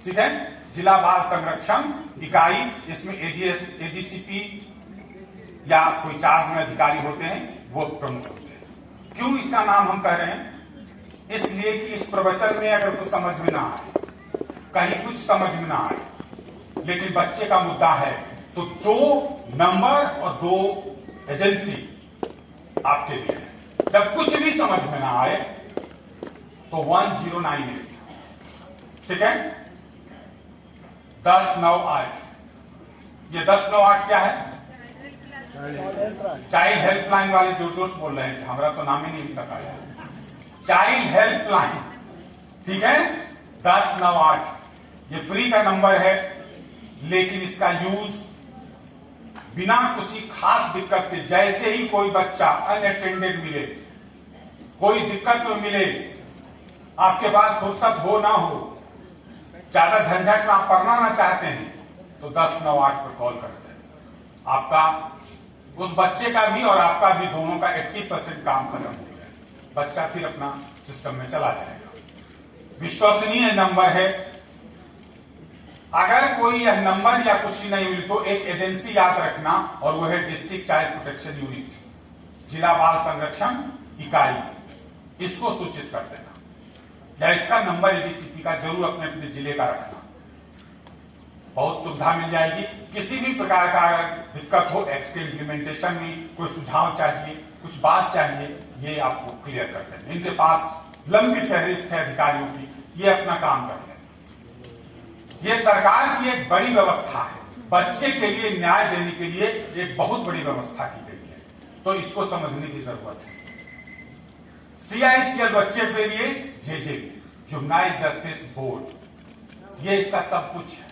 ठीक है। जिला बाल संरक्षण इकाई, इसमें एडीसीपी या कोई चार्ज में अधिकारी होते हैं, वो प्रमुख होते हैं। क्यों इसका नाम हम कह रहे हैं? इसलिए कि इस प्रवचन में अगर कुछ समझ में ना आए, कहीं कुछ समझ में ना आए, लेकिन बच्चे का मुद्दा है, तो 2 नंबर और 2 एजेंसी आपके लिए है। जब कुछ भी समझ में ना आए तो 1098, ठीक है, 1098। ये 1098 क्या है? चाइल्ड हेल्पलाइन वाले जो जोश बोल रहे हैं, हमारा तो नाम ही नहीं पता है। चाइल्ड हेल्पलाइन, ठीक है, 1098 ये फ्री का नंबर है, लेकिन इसका यूज बिना किसी खास दिक्कत के, जैसे ही कोई बच्चा अनअटेंडेड मिले, कोई दिक्कत में मिले, आपके पास फुर्सत हो ना हो, ज्यादा झंझट में आप पढ़ना ना चाहते हैं, तो 1098 पर कॉल करते हैं। आपका, उस बच्चे का भी और आपका भी, दोनों का 80% काम खत्म हो गया। बच्चा फिर अपना सिस्टम में चला जाएगा। विश्वसनीय नंबर है। अगर कोई यह नंबर या कुछ नहीं मिले तो एक एजेंसी याद रखना, और वो है डिस्ट्रिक्ट चाइल्ड प्रोटेक्शन यूनिट, जिला बाल संरक्षण इकाई। इसको सूचित कर देना, या इसका नंबर एडीसीपी का जरूर अपने अपने जिले का रखना। बहुत सुविधा मिल जाएगी। किसी भी प्रकार का अगर दिक्कत हो, एक्ट के इम्प्लीमेंटेशन में कोई सुझाव चाहिए, कुछ बात चाहिए, ये आपको क्लियर कर देंगे। इनके पास लंबी फहरिस्त है अधिकारियों की, ये अपना काम कर लें। ये सरकार की एक बड़ी व्यवस्था है, बच्चे के लिए न्याय देने के लिए एक बहुत बड़ी व्यवस्था की गई है, तो इसको समझने की जरूरत है। CICL बच्चे के लिए JJB, जुवेनाइल जस्टिस बोर्ड, ये इसका सब कुछ है।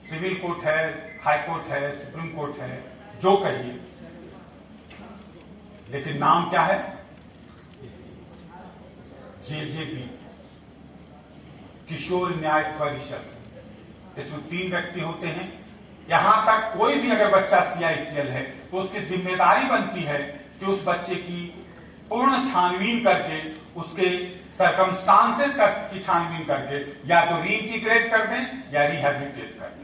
सिविल कोर्ट है, हाई कोर्ट है, सुप्रीम कोर्ट है, जो कहिए, लेकिन नाम क्या है? JJB, किशोर न्याय परिषद। इसमें 3 व्यक्ति होते हैं। यहां तक कोई भी अगर बच्चा CICL है तो उसकी जिम्मेदारी बनती है कि उस बच्चे की पूर्ण छानबीन करके, उसके सर्कमस्टांसेस की छानबीन करके, या तो रीइंटीग्रेट कर दें या रिहैबिलिटेट कर दें।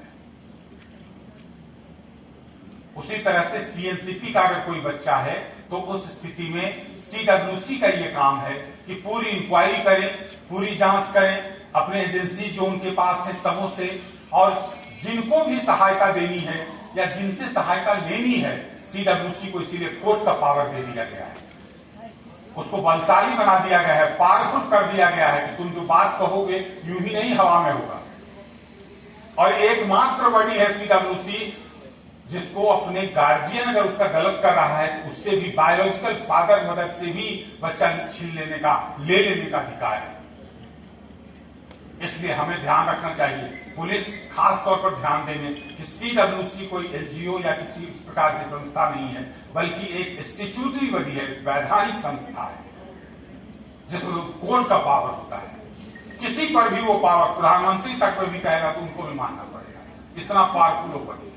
उसी तरह से CNCP का अगर कोई बच्चा है तो उस स्थिति में CWC का ये काम है कि पूरी इंक्वायरी करें, पूरी जांच करें, अपने एजेंसी जो उनके पास है सबों से, और जिनको भी सहायता देनी है या जिनसे सहायता लेनी है, CWC को इसीलिए कोर्ट का पावर दे दिया गया है, उसको बलशाली बना दिया गया है, पावरफुल कर दिया गया है कि तुम जो बात कहोगे यूं ही नहीं हवा में होगा। और एकमात्र बॉडी है CWC जिसको अपने गार्जियन अगर उसका गलत कर रहा है तो उससे भी, बायोलॉजिकल फादर मदर से भी बच्चा छीन लेने का, ले लेने का अधिकार है। इसलिए हमें ध्यान रखना चाहिए, पुलिस खास तौर पर ध्यान देने कि CWC कोई NGO या किसी प्रकार की संस्था नहीं है, बल्कि एक स्टैट्यूटरी बॉडी है, वैधानिक संस्था है, जिसको कोर्ट का पावर होता है। किसी पर भी वो पावर, प्रधानमंत्री तक पर भी कहेगा तो उनको भी मानना पड़ेगा, इतना पावरफुल वो बॉडी है।